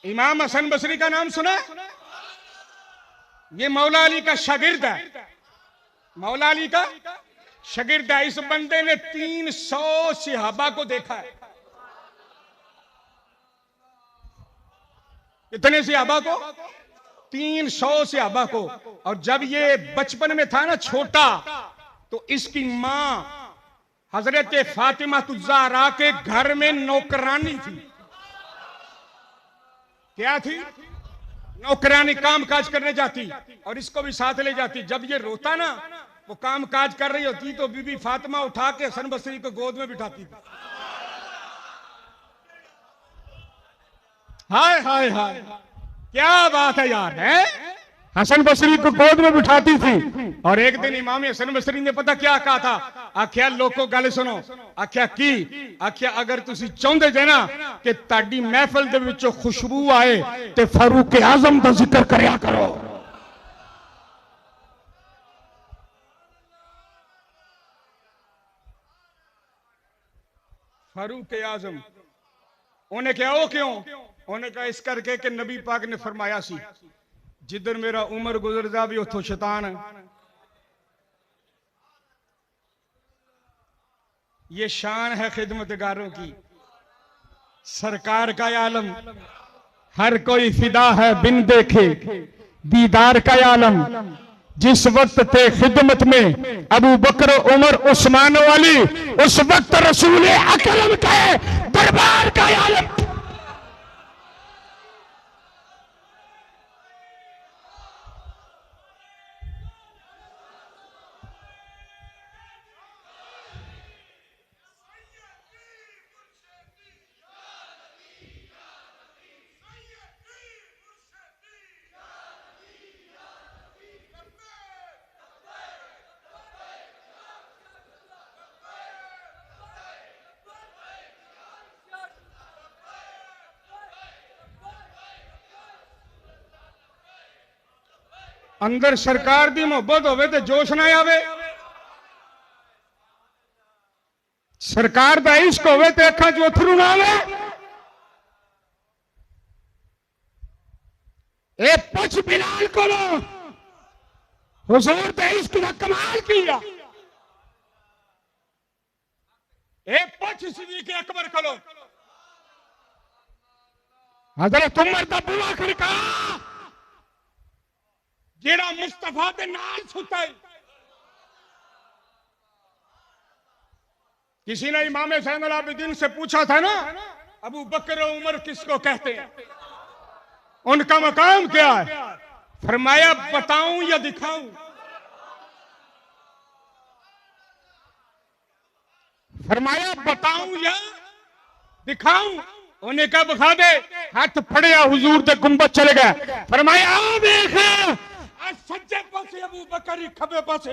इमाम हसन बसरी का नाम सुना? ये मौला अली का शागिर्द है, मौला अली का शागिर्द है। इस बंदे ने 300 सहाबा को देखा है। कितने सहाबा को? 300 सहाबा को। और जब ये बचपन में था ना छोटा, तो इसकी मां हजरत फातिमा ज़हरा के घर में नौकरानी थी। क्या थी? नौकरानी काम काज करने जाती और इसको भी साथ ले जाती। जब ये रोता ना, वो काम काज कर रही होती तो बीबी फातिमा उठा के हसन बसरी को गोद में बिठाती थी। हाय हाय हाय, क्या बात है यार, है? हसन बसरी को गोद में बिठाती थी। और एक दिन इमाम हसन बसरी ने पता क्या कहा था? आख्या लोगों गल सुनो। आख्या की? आख्या अगर तुसी चाहते जे ना कि ताड़ी महफिल दे विचों खुशबू आए ते फारूक आजम दा जिक्र करया करो। फारूक आजम। उन्हें क्या? वो क्यों? उन्हें कहा इस करके कि नबी पाक ने फरमाया सी जिधर मेरा उमर गुजरदा भी उतो शैतान। ये शान है खिदमतगारों की। सरकार का आलम, हर कोई फिदा है बिन देखे दीदार का आलम। जिस वक्त थे खिदमत में अबू बकर उमर उस्मान वाली, उस वक्त रसूल अकरम के दरबार का आलम। अंदर सरकार दी मोहब्बत होवे ते जोश ना आवे। सरकार दा इश्क होवे ते अखां च अथरू ना आवे। ए पुछ बिलाल कोलो हुजूर दे इश्क दा कमाल किया। ए पुछ सिद्दीक़ अकबर कोलो हजरत उमर दा बुआ खड़का जेड़ा मुस्तफा के नाल सुता है। किसी ने इमाम ज़ैनुल आबिदीन से पूछा था ना, अबू बकर और उमर किसको कहते हैं, उनका मकाम क्या है? फरमाया बताऊं या दिखाऊं? फरमाया बताऊं या दिखाऊं? उन्हें कहा बखा दे। हाथ फड़िया हुजूर दे गुंबद चले गए। फरमाया देख सज्जे पासे अबू बकर, खबे पासे